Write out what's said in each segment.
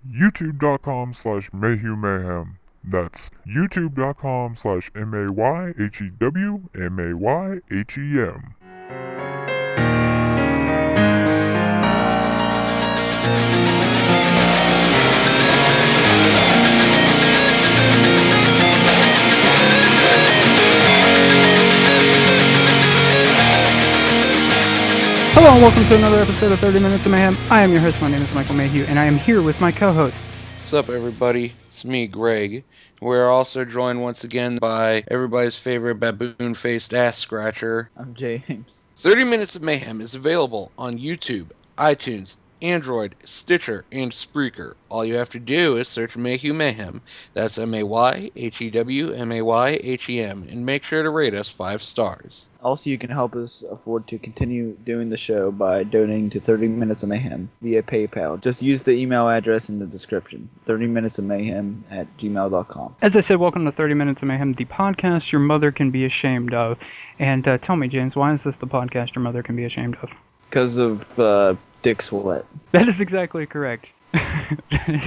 youtube.com/MayhewMayhem. That's youtube.com/MayhewMayhem. Hello and welcome to another episode of 30 Minutes of Mayhem. I am your host, my name is Michael Mayhew, and I am here with my co-hosts. What's up, everybody? It's me, Greg. We're also joined once again by everybody's favorite baboon-faced ass scratcher. I'm James. 30 Minutes of Mayhem is available on YouTube, iTunes, Android, Stitcher, and Spreaker. All you have to do is search MayhewMayhem. That's MayhewMayhem, and make sure to rate us 5 stars. Also, you can help us afford to continue doing the show by donating to 30 Minutes of Mayhem via PayPal. Just use the email address in the description, 30minutesofmayhem@gmail.com. As I said, welcome to 30 Minutes of Mayhem, the podcast your mother can be ashamed of. And tell me, James, why is this the podcast your mother can be ashamed of? Because of dick sweat. That is exactly correct.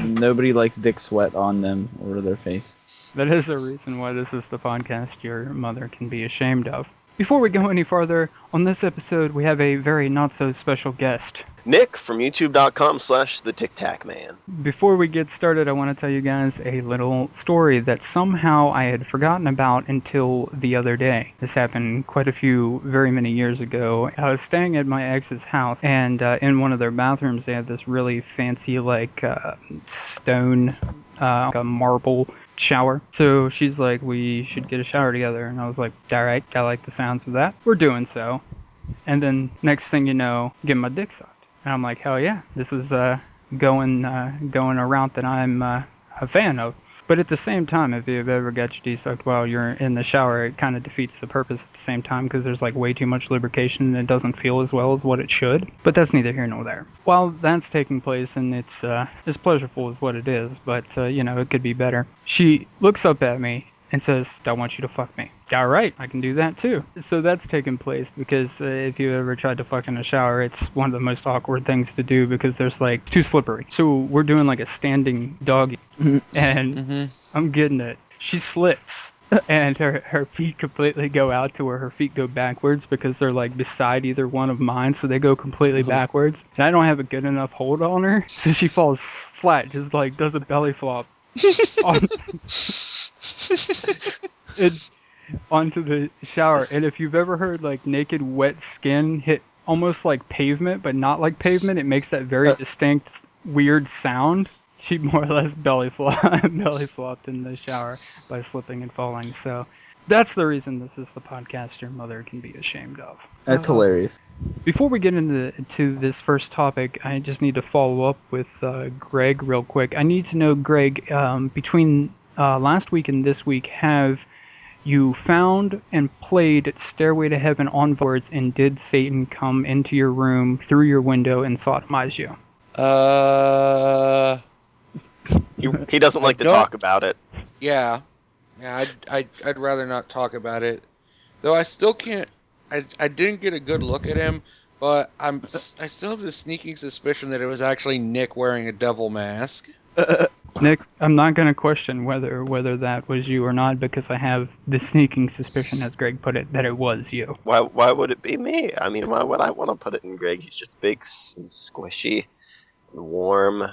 Nobody likes dick sweat on them or their face. That is the reason why this is the podcast your mother can be ashamed of. Before we go any farther, on this episode we have a very not-so-special guest. Nick from youtube.com/TheTicTacMan. Before we get started, I want to tell you guys a little story that somehow I had forgotten about until the other day. This happened quite a few, very many years ago. I was staying at my ex's house, and in one of their bathrooms they had this really fancy, stone, a marble shower. So she's like, we should get a shower together. And I was like, alright, I like the sounds of that. We're doing so. And then next thing you know, get my dick sucked. And I'm like, hell yeah, this is going a route that I'm a fan of. But at the same time, if you've ever got your D sucked while you're in the shower, it kind of defeats the purpose at the same time because there's like way too much lubrication and it doesn't feel as well as what it should. But that's neither here nor there. While that's taking place and it's as pleasurable as what it is, but it could be better. She looks up at me and says, I want you to fuck me. All right, I can do that too. So that's taking place because if you ever tried to fuck in a shower, it's one of the most awkward things to do because there's like too slippery. So we're doing like a standing doggy and I'm getting it. She slips and her feet completely go out to where her feet go backwards because they're like beside either one of mine. So they go completely backwards and I don't have a good enough hold on her. So she falls flat, just like does a belly flop onto the shower. And if you've ever heard like naked wet skin hit almost like pavement but not like pavement, it makes that very distinct weird sound. She more or less belly flopped in the shower by slipping and falling. So that's the reason this is the podcast your mother can be ashamed of. That's hilarious. Before we get into this first topic, I just need to follow up with Greg real quick. I need to know, Greg, between last week and this week, have you found and played Stairway to Heaven on words, and did Satan come into your room through your window and sodomize you? He doesn't like to talk about it. Yeah, I'd rather not talk about it. Though I still can't. I didn't get a good look at him, but I still have the sneaking suspicion that it was actually Nick wearing a devil mask. Nick, I'm not going to question whether that was you or not because I have the sneaking suspicion, as Greg put it, that it was you. Why would it be me? I mean, why would I want to put it in Greg? He's just big and squishy and warm.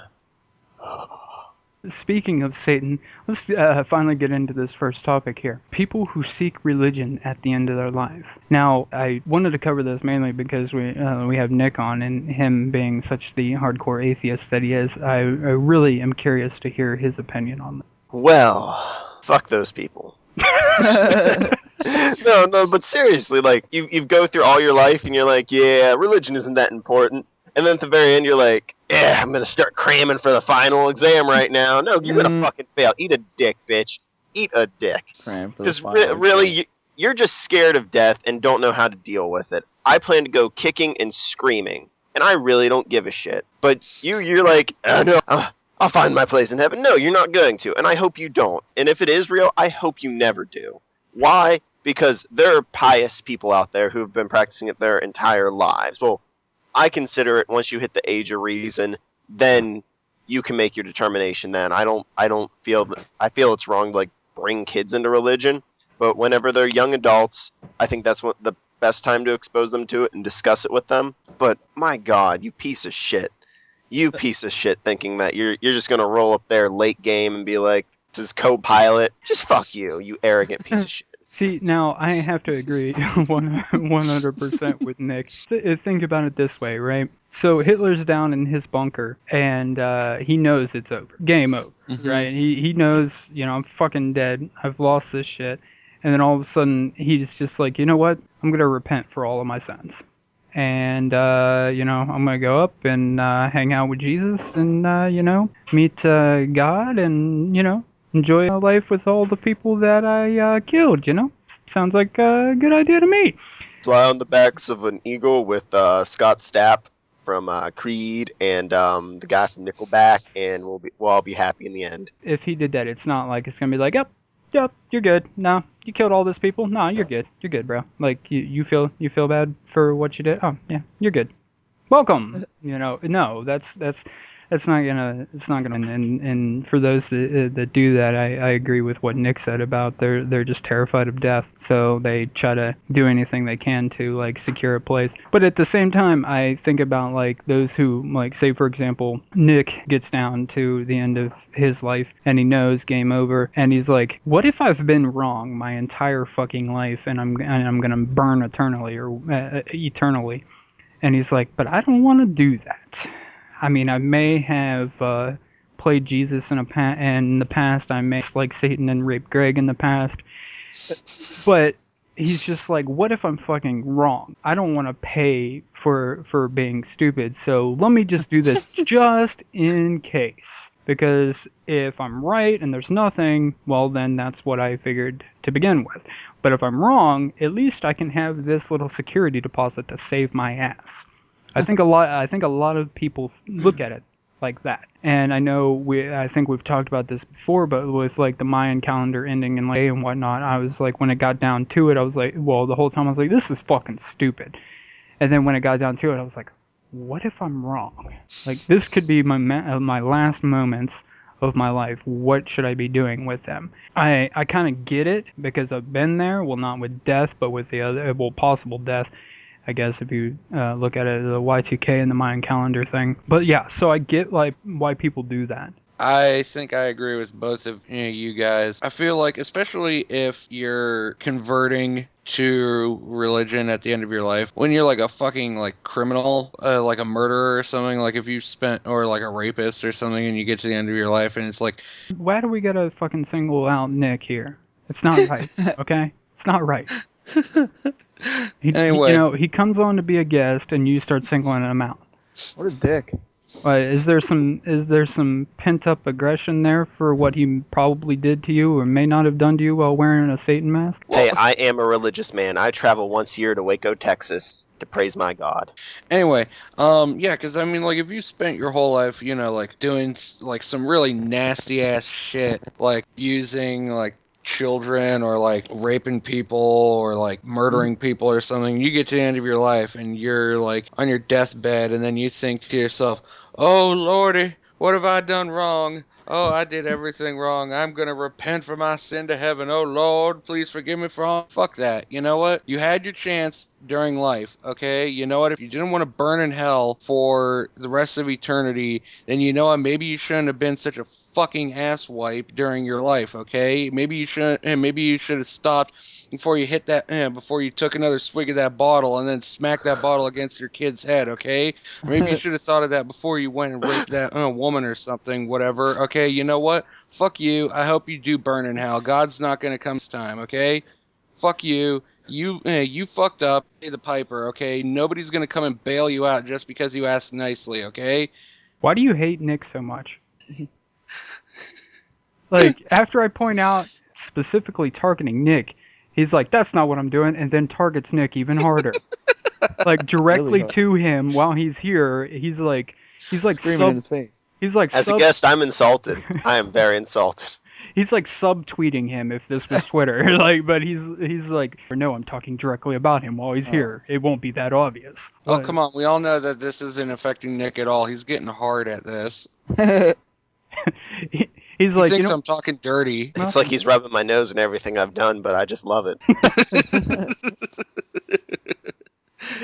Speaking of Satan, let's finally get into this first topic here. People who seek religion at the end of their life. Now, I wanted to cover this mainly because we have Nick on, and him being such the hardcore atheist that he is, I really am curious to hear his opinion on that. Well, fuck those people. No, but seriously, like, you go through all your life and you're like, yeah, religion isn't that important. And then at the very end, you're like, yeah, I'm going to start cramming for the final exam right now. No, you're going to fucking fail. Eat a dick, bitch. Eat a dick. Because really, you're just scared of death and don't know how to deal with it. I plan to go kicking and screaming, and I really don't give a shit. But you're like, no, I'll find my place in heaven. No, you're not going to, and I hope you don't. And if it is real, I hope you never do. Why? Because there are pious people out there who have been practicing it their entire lives. Well, I consider it once you hit the age of reason, then you can make your determination then. I feel it's wrong to like bring kids into religion, but whenever they're young adults, I think that's what the best time to expose them to it and discuss it with them. But my God, you piece of shit. You piece of shit thinking that you're just gonna roll up there late game and be like, this is co-pilot. Just fuck you, you arrogant piece of shit. See, now I have to agree 100% with Nick. Think about it this way, right? So Hitler's down in his bunker, and he knows it's over. Game over, right? He knows, I'm fucking dead. I've lost this shit. And then all of a sudden, he's just like, you know what? I'm going to repent for all of my sins. And, I'm going to go up and hang out with Jesus and, meet God and, enjoy life with all the people that I killed, Sounds like a good idea to me. Fly on the backs of an eagle with Scott Stapp from Creed and the guy from Nickelback, and we'll all be happy in the end. If he did that, it's not like it's going to be like, yep, you're good. No, you killed all those people. No, you're good. You're good, bro. Like, you feel bad for what you did? Oh, yeah, you're good. Welcome. No, that's not gonna, and for those that do that, I agree with what Nick said about they're just terrified of death, so they try to do anything they can to like secure a place. But at the same time, I think about like those who, like, say for example, Nick gets down to the end of his life and he knows game over, and he's like, what if I've been wrong my entire fucking life and I'm gonna burn eternally or eternally, and he's like, but I don't want to do that. I mean, I may have played Jesus in the past. I may like Satan and raped Greg in the past. But he's just like, what if I'm fucking wrong? I don't want to pay for being stupid. So let me just do this just in case. Because if I'm right and there's nothing, well, then that's what I figured to begin with. But if I'm wrong, at least I can have this little security deposit to save my ass. I think a lot of people look at it like that. And I think we've talked about this before, but with like the Mayan calendar ending in May and whatnot, I was like, when it got down to it, I was like, well, the whole time I was like, this is fucking stupid. And then when it got down to it, I was like, what if I'm wrong? Like, this could be my last moments of my life. What should I be doing with them? I kind of get it because I've been there. Well, not with death, but with the other, possible death. I guess if you look at it, the Y2K and the Mayan calendar thing. But yeah, so I get like why people do that. I think I agree with both of you guys. I feel like, especially if you're converting to religion at the end of your life, when you're like a fucking like criminal, like a murderer or something, like if you spent, or like a rapist or something, and you get to the end of your life and it's like, why do we gotta fucking single out Nick here? It's not right, okay? It's not right. Anyway, he comes on to be a guest, and you start singling him out. What a dick. Is there some pent up aggression there for what he probably did to you or may not have done to you while wearing a Satan mask? Hey, I am a religious man. I travel once a year to Waco, Texas to praise my God. Anyway, yeah, because I mean, like, if you spent your whole life, like doing like some really nasty ass shit, like using like children or like raping people or like murdering people or something, you get to the end of your life and you're like on your deathbed, and then you think to yourself, oh lordy, what have I done wrong? Oh, I did everything wrong. I'm gonna repent for my sin to heaven. Oh Lord, please forgive me for all. Fuck that. You know what? You had your chance during life, okay? You know what? If you didn't want to burn in hell for the rest of eternity, then you know what? Maybe you shouldn't have been such a fucking asswipe during your life, okay? Maybe you should have stopped before you hit that, before you took another swig of that bottle and then smacked that bottle against your kid's head, okay? Maybe you should have thought of that before you went and raped that woman or something, whatever, okay? You know what? Fuck you. I hope you do burn in hell. God's not gonna come this time, okay? Fuck you. You fucked up. Pay the piper, okay? Nobody's gonna come and bail you out just because you asked nicely, okay? Why do you hate Nick so much? Like, after I point out specifically targeting Nick, he's like, that's not what I'm doing, and then targets Nick even harder. Like, directly Really to him while he's here, he's like screaming in his face. He's like As a guest, I'm insulted. I am very insulted. He's like subtweeting him if this was Twitter. Like, but he's like, no, I'm talking directly about him while he's here. It won't be that obvious. Oh, come on. We all know that this isn't affecting Nick at all. He's getting hard at this. He's He like, thinks I'm talking dirty. It's like he's rubbing my nose and everything I've done, but I just love it.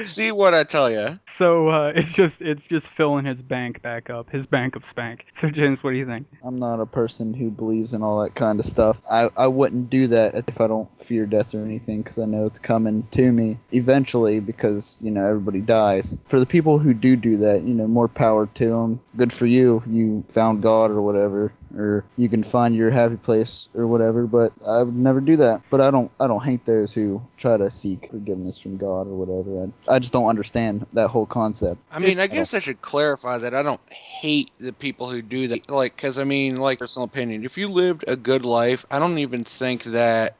See what I tell you. so it's just filling his bank back up, his bank of spank. So James, what do you think? I'm not a person who believes in all that kind of stuff. I wouldn't do that if I don't fear death or anything, because I know it's coming to me eventually, because, everybody dies. For the people who do that, more power to them. Good for you. You found God or whatever, or you can find your happy place or whatever, but I would never do that. But I don't hate those who try to seek forgiveness from God or whatever. I just don't understand that whole concept. I mean, I guess I should clarify that I don't hate the people who do that. Because, personal opinion, if you lived a good life, I don't even think that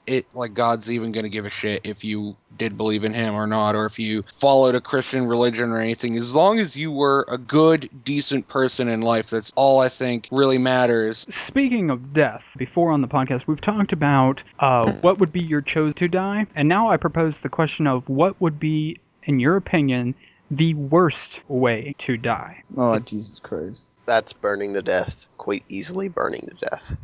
God's even going to give a shit if you did believe in him or not, or if you followed a Christian religion or anything. As long as you were a good, decent person in life, that's all I think really matters. Speaking of death, before on the podcast, we've talked about what would be your choice to die, and now I propose the question of what would be, in your opinion, the worst way to die. Oh, Jesus Christ. That's burning to death. Quite easily burning to death.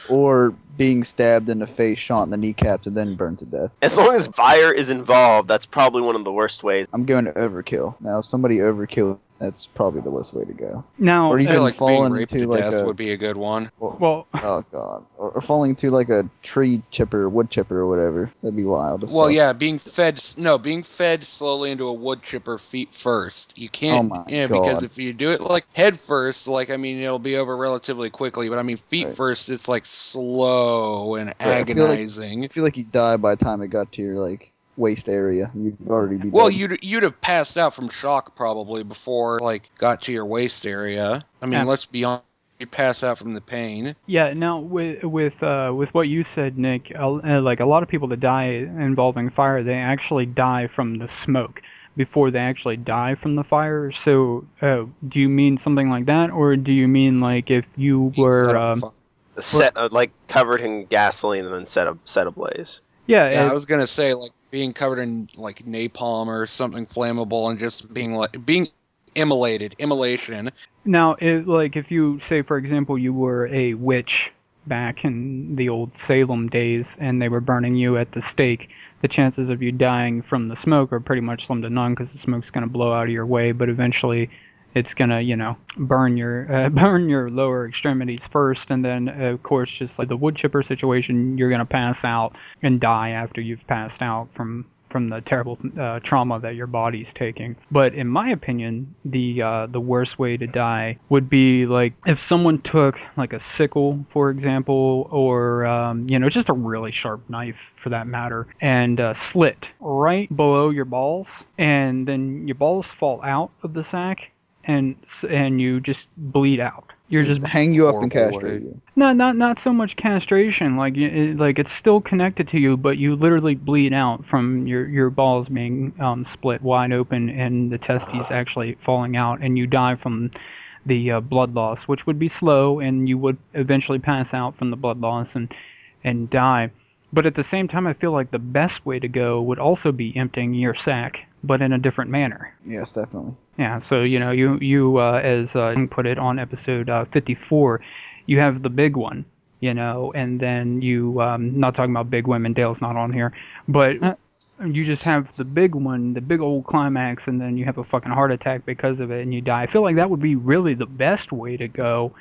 Or being stabbed in the face, shot in the kneecaps, and then burned to death. As long as fire is involved, that's probably one of the worst ways. I'm going to overkill. Now, if somebody overkill, that's probably the worst way to go. Now, or I even feel like being falling raped into to death like would be a good one. well, oh god, or falling into like a tree chipper, wood chipper, or whatever. That'd be wild. Well, yeah, being fed slowly into a wood chipper feet first. You can't, Oh my because God. if you do it head first, it'll be over relatively quickly. But feet Right. first, it's slow and Right, agonizing. I feel like you die by the time it got to your waist area. You'd already be Well, dead. you'd have passed out from shock probably before got to your waist area. Let's be honest, you pass out from the pain. yeah. Now, with what you said, Nick, a lot of people that die involving fire, they actually die from the smoke before they actually die from the fire. So, do you mean something like that, or do you mean if you Being set were on fire. Set covered in gasoline and then set ablaze. yeah, Yeah, I was gonna say being covered in napalm or something flammable and just being immolation. Now, if you say, for example, you were a witch back in the old Salem days and they were burning you at the stake, the chances of you dying from the smoke are pretty much slim to none, because the smoke's going to blow out of your way, but eventually it's going to, burn your lower extremities first, and then, of course, just like the wood chipper situation, you're going to pass out and die after you've passed out from the terrible trauma that your body's taking. But in my opinion, the worst way to die would be if someone took a sickle, for example, or just a really sharp knife for that matter, and slit right below your balls, and then your balls fall out of the sack, and you just bleed out. You're just hang you up and horrible castrate way. you. not so much castration. It's still connected to you, but you literally bleed out from your balls being split wide open and the testes actually falling out, and you die from the blood loss, which would be slow, and you would eventually pass out from the blood loss and die. But at the same time, I feel like the best way to go would also be emptying your sack, but in a different manner. Yes, definitely. Yeah, so you as put it on episode 54, you have the big one, and then you not talking about big women. Dale's not on here, but you just have the big one, the big old climax, and then you have a fucking heart attack because of it, and you die. I feel like that would be really the best way to go.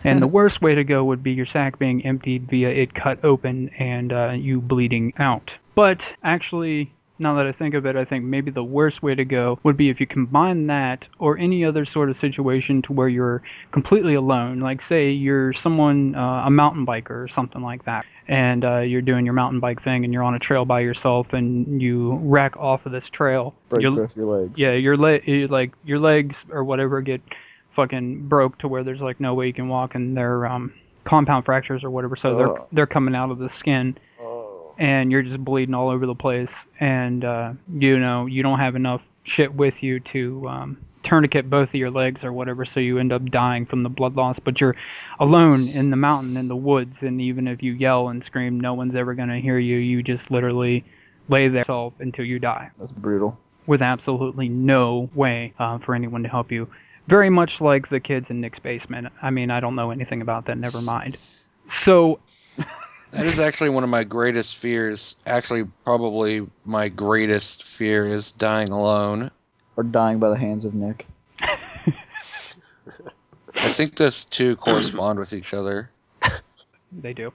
And the worst way to go would be your sack being emptied via it cut open and you bleeding out. But actually, now that I think of it, I think maybe the worst way to go would be if you combine that or any other sort of situation to where you're completely alone. Like, say you're someone, a mountain biker or something like that, and you're doing your mountain bike thing and you're on a trail by yourself and you rack off of this trail. Break both your legs. Yeah, your legs or whatever get fucking broke to where there's no way you can walk, and they're compound fractures or whatever, so they're coming out of the skin, and you're just bleeding all over the place, and you don't have enough shit with you to tourniquet both of your legs or whatever, so you end up dying from the blood loss. But you're alone in the mountain, in the woods, and even if you yell and scream, no one's ever going to hear you. You just literally lay there until you die That's brutal. with absolutely no way for anyone to help you. Very much like the kids in Nick's basement. I mean, I don't know anything about that, never mind. So... That is actually one of my greatest fears. Actually, probably my greatest fear is dying alone. Or dying by the hands of Nick. I think those two correspond with each other. They do.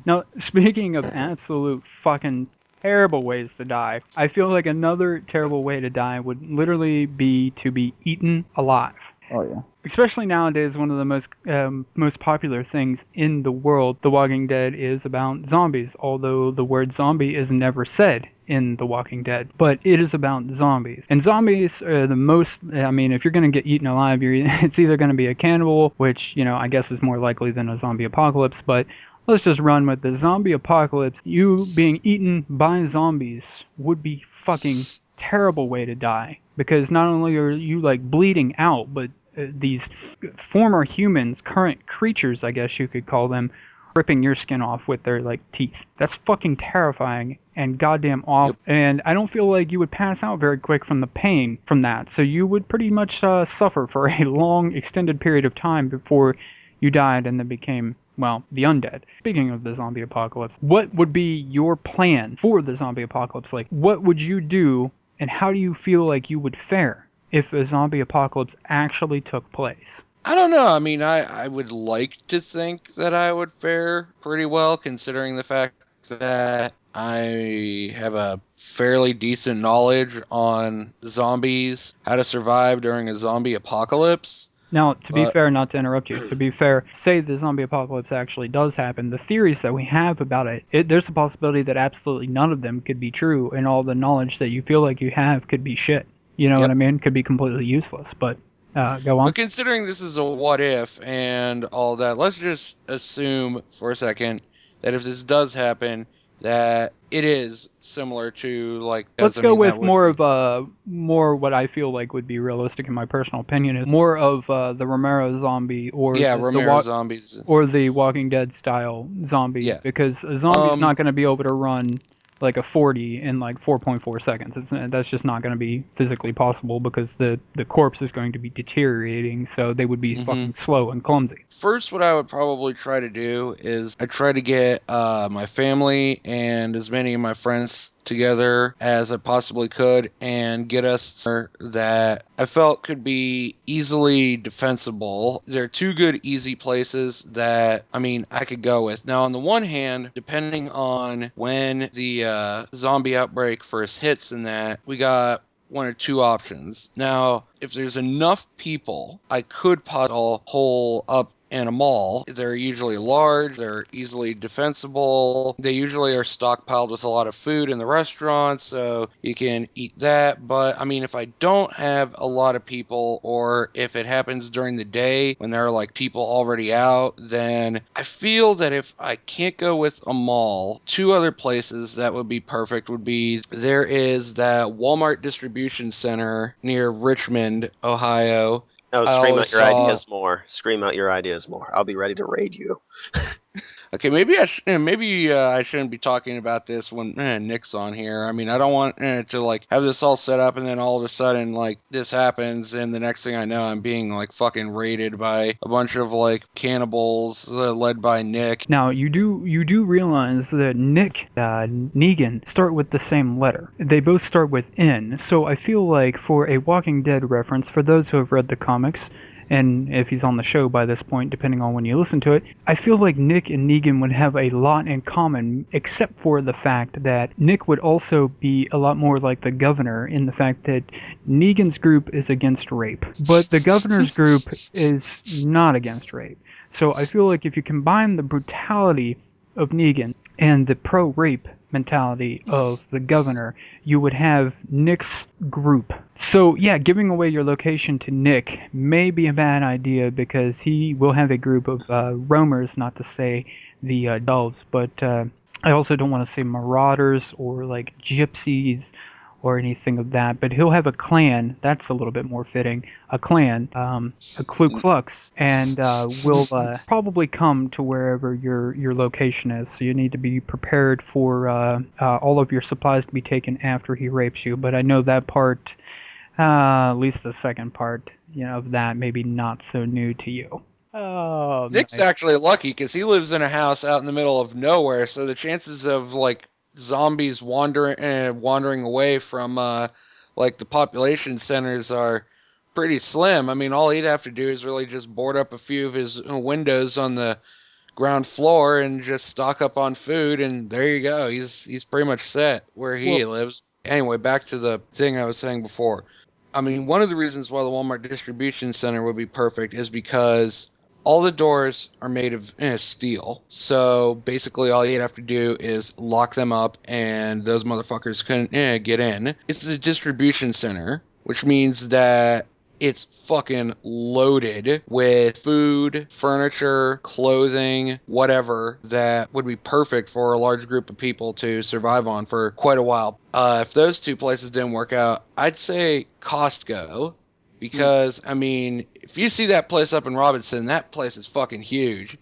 Now, speaking of absolute fucking terrible ways to die, I feel like another terrible way to die would literally be to be eaten alive. Oh, yeah. Especially nowadays, one of the most popular things in the world, The Walking Dead, is about zombies. Although the word zombie is never said in The Walking Dead, but it is about zombies. And zombies are the most. I mean, if you're going to get eaten alive, it's either going to be a cannibal, which I guess is more likely than a zombie apocalypse. But let's just run with the zombie apocalypse. You being eaten by zombies would be fucking terrible way to die, because not only are you like bleeding out, but these former humans, current creatures, I guess you could call them, ripping your skin off with their like teeth. That's fucking terrifying and goddamn awful. Yep. And I don't feel like you would pass out very quick from the pain from that. So you would pretty much suffer for a long, extended period of time before you died and then became, well, the undead. Speaking of the zombie apocalypse, what would be your plan for the zombie apocalypse? Like, what would you do, and how do you feel like you would fare if a zombie apocalypse actually took place? I don't know. I mean, I would like to think that I would fare pretty well, considering the fact that I have a fairly decent knowledge on zombies, how to survive during a zombie apocalypse. Now, to be fair, not to interrupt you, to be fair, say the zombie apocalypse actually does happen, the theories that we have about it, there's a possibility that absolutely none of them could be true, and all the knowledge that you feel like you have could be shit. You know what I mean? Could be completely useless, but go on. But considering this is a what if and all that, let's just assume for a second that if this does happen, that it is similar to like. Let's go with more what I feel like would be realistic in my personal opinion is more of the Romero zombie or Romero zombies or the Walking Dead style zombie. Yeah. Because a zombie's not going to be able to run like a 40 in like 4.4 seconds. That's just not going to be physically possible because the corpse is going to be deteriorating, so they would be fucking slow and clumsy. First, what I would probably try to do is I try to get my family and as many of my friends together as I possibly could and get us that I felt could be easily defensible. There are two good easy places that I could go with. Now on the one hand, depending on when the zombie outbreak first hits and that, we got one or two options. Now if there's enough people, I could pot a hole up in a mall. They're usually large, they're easily defensible, they usually are stockpiled with a lot of food in the restaurant, so you can eat that. But if I don't have a lot of people, or if it happens during the day when there are like people already out, then I feel that if I can't go with a mall, two other places that would be perfect would be, there is that Walmart distribution center near Richmond, Ohio. No, scream out your ideas more. Scream out your ideas more. I'll be ready to raid you. Okay, maybe I shouldn't be talking about this when Nick's on here. I don't want to like have this all set up and then all of a sudden like this happens and the next thing I know I'm being like fucking raided by a bunch of like cannibals led by Nick. Now you do realize that Nick Negan start with the same letter. They both start with N. So I feel like for a Walking Dead reference, for those who have read the comics, and if he's on the show by this point, depending on when you listen to it, I feel like Nick and Negan would have a lot in common, except for the fact that Nick would also be a lot more like the governor in the fact that Negan's group is against rape, but the governor's group is not against rape. So I feel like if you combine the brutality of Negan and the pro-rape mentality of the governor, you would have Nick's group. So yeah, giving away your location to Nick may be a bad idea because he will have a group of roamers, not to say the elves, but I also don't want to say marauders or like gypsies or anything of that, but he'll have a clan. That's a little bit more fitting. A clan, a Ku Klux, and will probably come to wherever your location is. So you need to be prepared for all of your supplies to be taken after he rapes you. But I know that part, at least the second part, of that maybe not so new to you. Oh, Nick's nice. actually lucky because he lives in a house out in the middle of nowhere, so the chances of like zombies wandering away from like the population centers are pretty slim. I mean, all he'd have to do is really just board up a few of his windows on the ground floor and just stock up on food, and there you go. He's pretty much set where he lives. Anyway, back to the thing I was saying before. I mean, one of the reasons why the Walmart distribution center would be perfect is because all the doors are made of steel. So basically all you'd have to do is lock them up and those motherfuckers couldn't get in. It's a distribution center, which means that it's fucking loaded with food, furniture, clothing, whatever that would be perfect for a large group of people to survive on for quite a while. If those two places didn't work out, I'd say Costco. Because, I mean, if you see that place up in Robinson, that place is fucking huge.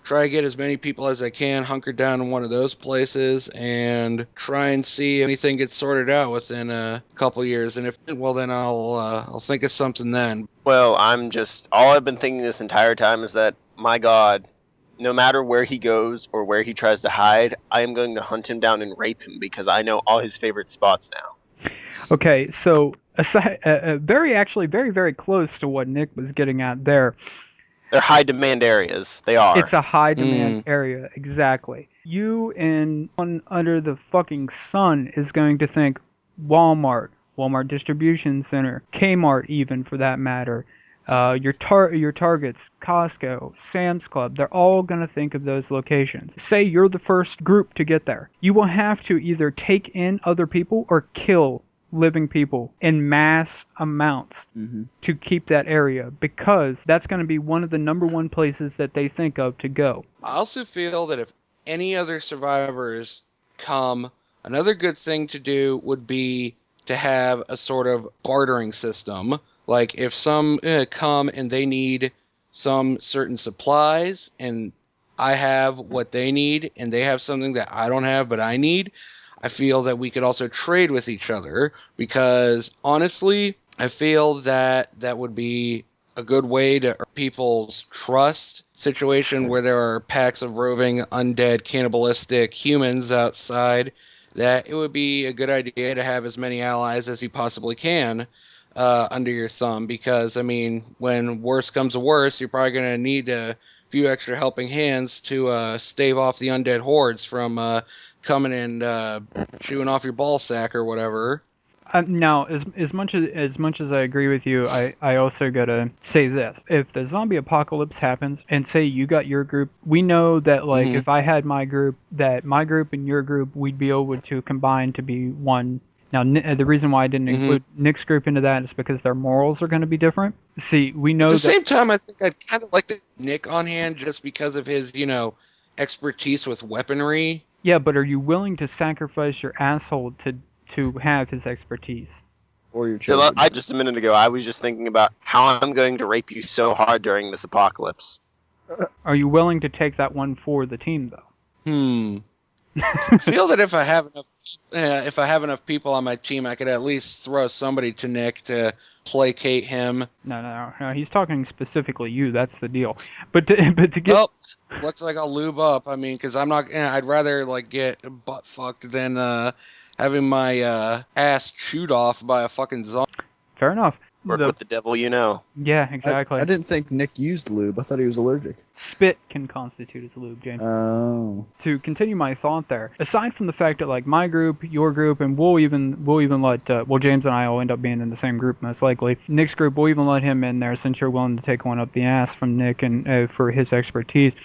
Try to get as many people as I can, hunker down in one of those places, and try and see if anything gets sorted out within a couple years. And if, well, then I'll think of something then. Well, all I've been thinking this entire time is that, my God, no matter where he goes or where he tries to hide, I am going to hunt him down and rape him because I know all his favorite spots now. Okay, so very, very close to what Nick was getting at there. They're high demand areas. They are. It's a high demand area, exactly. You and one under the fucking sun is going to think Walmart distribution center, Kmart even for that matter, your Targets, Costco, Sam's Club, they're all going to think of those locations. Say you're the first group to get there. You will have to either take in other people or kill living people in mass amounts to keep that area, because that's going to be one of the number one places that they think of to go. I also feel that if any other survivors come, another good thing to do would be to have a sort of bartering system. Like if some come and they need some certain supplies and I have what they need and they have something that I don't have but I need, I feel that we could also trade with each other, because honestly, I feel that that would be a good way to earn people's trust. Situation where there are packs of roving, undead, cannibalistic humans outside, that it would be a good idea to have as many allies as you possibly can under your thumb, because, I mean, when worse comes to worse, you're probably going to need a few extra helping hands to stave off the undead hordes from coming and chewing off your ball sack or whatever. Now, as much as I agree with you, I also gotta say this: if the zombie apocalypse happens, and say you got your group, we know that like if I had my group, that my group and your group, we'd be able to combine to be one. Now, the reason why I didn't include Nick's group into that is because their morals are going to be different. See, we know At the same time, I think I'd kind of like to Nick on hand just because of his, expertise with weaponry. Yeah, but are you willing to sacrifice your asshole to have his expertise? Or your So children? just a minute ago, I was just thinking about how I'm going to rape you so hard during this apocalypse. Are you willing to take that one for the team, though? I feel that if I have enough people on my team, I could at least throw somebody to Nick to placate him. No, he's talking specifically you. That's the deal. But to get... Well, looks like I'll lube up. I mean, because I'm not... I'd rather, get butt fucked than having my ass chewed off by a fucking zombie. Fair enough. Work with the devil you know. Yeah, exactly. I didn't think Nick used lube. I thought he was allergic. Spit can constitute as lube, James. Oh. To continue my thought there, aside from the fact that like my group, your group, and we'll even let James and I will end up being in the same group most likely. Nick's group, we'll even let him in there since you're willing to take one up the ass from Nick and for his expertise.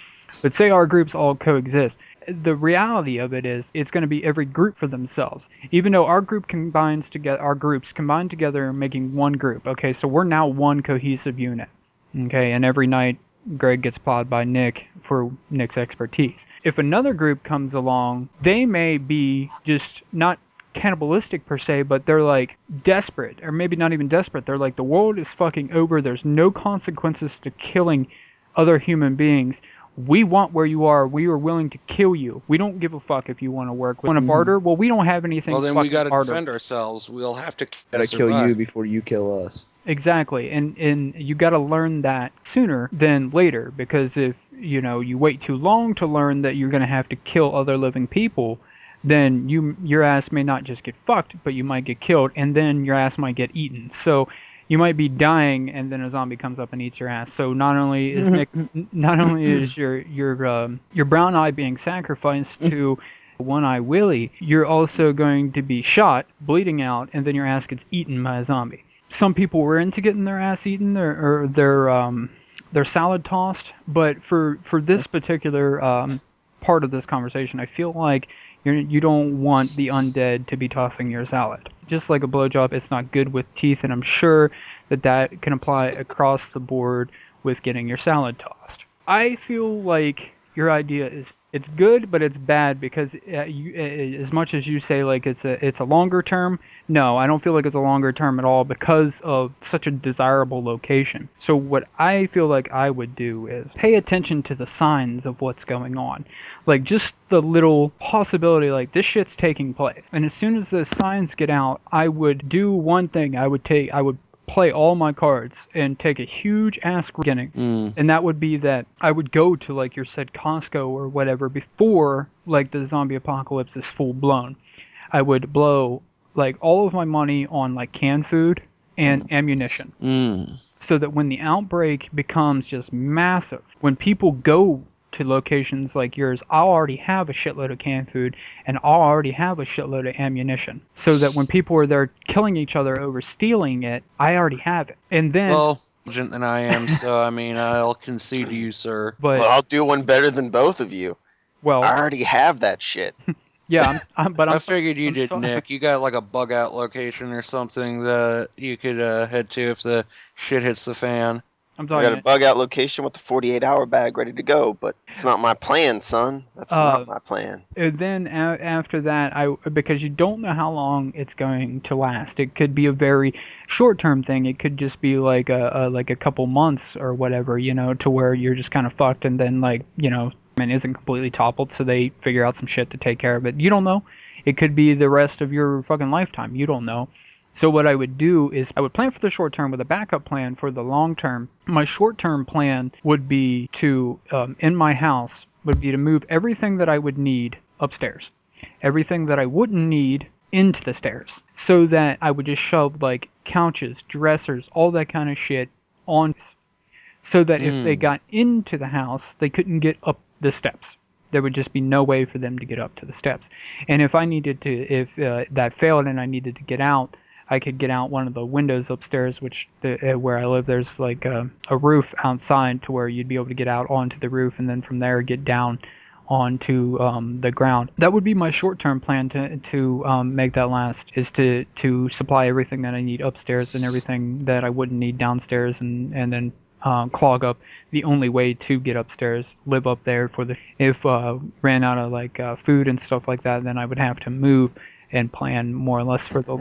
But say our groups all coexist. The reality of it is it's going to be every group for themselves. Even though our groups combine together making one group. Okay, so we're now one cohesive unit. Okay, and every night Greg gets pawed by Nick for Nick's expertise. If another group comes along, they may be just not cannibalistic per se, but they're like desperate, or maybe not even desperate. They're like, the world is fucking over. There's no consequences to killing other human beings. we want where you are. We are willing to kill you. We don't give a fuck if you want to work. We want to barter? Well, we don't have anything Well, to then we fucking got to barter. defend ourselves. We'll have to Gotta kill survive. you before you kill us. Exactly, and you got to learn that sooner than later, because if you wait too long to learn that you're going to have to kill other living people, then your ass may not just get fucked, but you might get killed, and then your ass might get eaten. So you might be dying, and then a zombie comes up and eats your ass. So not only is your brown eye being sacrificed to One-Eye Willie, you're also going to be shot, bleeding out, and then your ass gets eaten by a zombie. Some people were into getting their ass eaten or their salad tossed, but for this particular part of this conversation, I feel like you don't want the undead to be tossing your salad. Just like a blowjob, it's not good with teeth, and I'm sure that can apply across the board with getting your salad tossed. I feel like your idea it's good, but it's bad because as much as you say like it's a longer term, no, I don't feel like it's a longer term at all because of such a desirable location. So what I feel like I would do is pay attention to the signs of what's going on, like just the little possibility like this shit's taking place. And as soon as the signs get out, I would do one thing. I would play all my cards and take a huge ass beginning, and that would be that I would go to like your said Costco or whatever before like the zombie apocalypse is full blown. I would blow like all of my money on like canned food and ammunition, so that when the outbreak becomes just massive, when people go to locations like yours, I'll already have a shitload of canned food and I'll already have a shitload of ammunition, so that when people are there killing each other over stealing it, I already have it. And then, well, Djent than I am, so I mean, I'll concede to you, sir. but Well, I'll do one better than both of you. well, I already have that shit. yeah, I figured you I'm did, sorry. Nick. You got like a bug out location or something that you could head to if the shit hits the fan. I'm I got a talking. bug out location with a 48-hour bag ready to go, but it's not my plan, son. That's not my plan. And then after that, because you don't know how long it's going to last. It could be a very short-term thing. It could just be like a couple months or whatever, to where you're just kind of fucked, and then man isn't completely toppled, so they figure out some shit to take care of it. You don't know. It could be the rest of your fucking lifetime. You don't know. So what I would do is I would plan for the short term with a backup plan for the long term. My short term plan would be to, in my house, would be to move everything that I would need upstairs. Everything that I wouldn't need into the stairs. So that I would just shove like couches, dressers, all that kind of shit on. So that if they got into the house, they couldn't get up the steps. There would just be no way for them to get up to the steps. And if I needed to, if that failed and I needed to get out, I could get out one of the windows upstairs, which where I live, there's like a roof outside to where you'd be able to get out onto the roof, and then from there get down onto the ground. That would be my short-term plan to make that last, is to supply everything that I need upstairs and everything that I wouldn't need downstairs, and then clog up the only way to get upstairs, live up there if ran out of like food and stuff like that, then I would have to move and plan more or less for the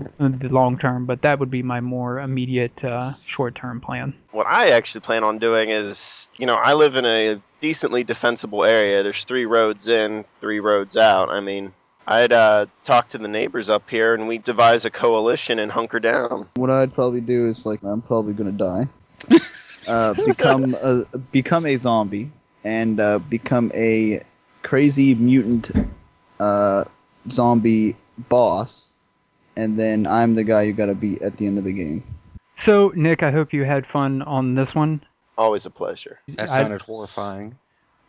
long term, but that would be my more immediate short-term plan. What I actually plan on doing is, I live in a decently defensible area. There's 3 roads in, 3 roads out. I mean, I'd talk to the neighbors up here and we'd devise a coalition and hunker down. What I'd probably do is I'm probably gonna die. Become a zombie and become a crazy mutant zombie boss, and then I'm the guy you gotta beat at the end of the game. So, Nick, I hope you had fun on this one. Always a pleasure. That sounded horrifying.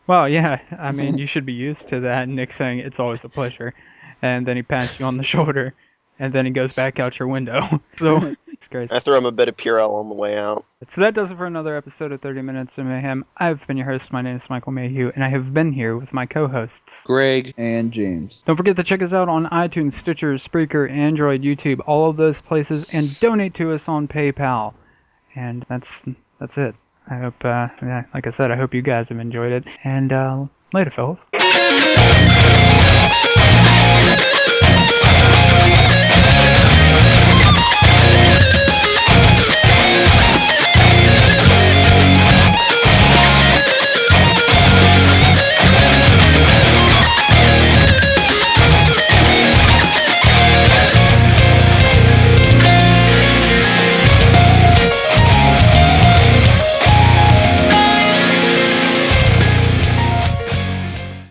Well, yeah, I mean, you should be used to that. Nick saying it's always a pleasure, and then he pats you on the shoulder, and then he goes back out your window. So, it's crazy. I throw him a bit of Purell on the way out. So that does it for another episode of 30 Minutes of Mayhem. I've been your host. My name is Michael Mayhew, and I have been here with my co-hosts, Greg and James. Don't forget to check us out on iTunes, Stitcher, Spreaker, Android, YouTube, all of those places, and donate to us on PayPal. And that's it. I hope, like I said, I hope you guys have enjoyed it. And later, fellas.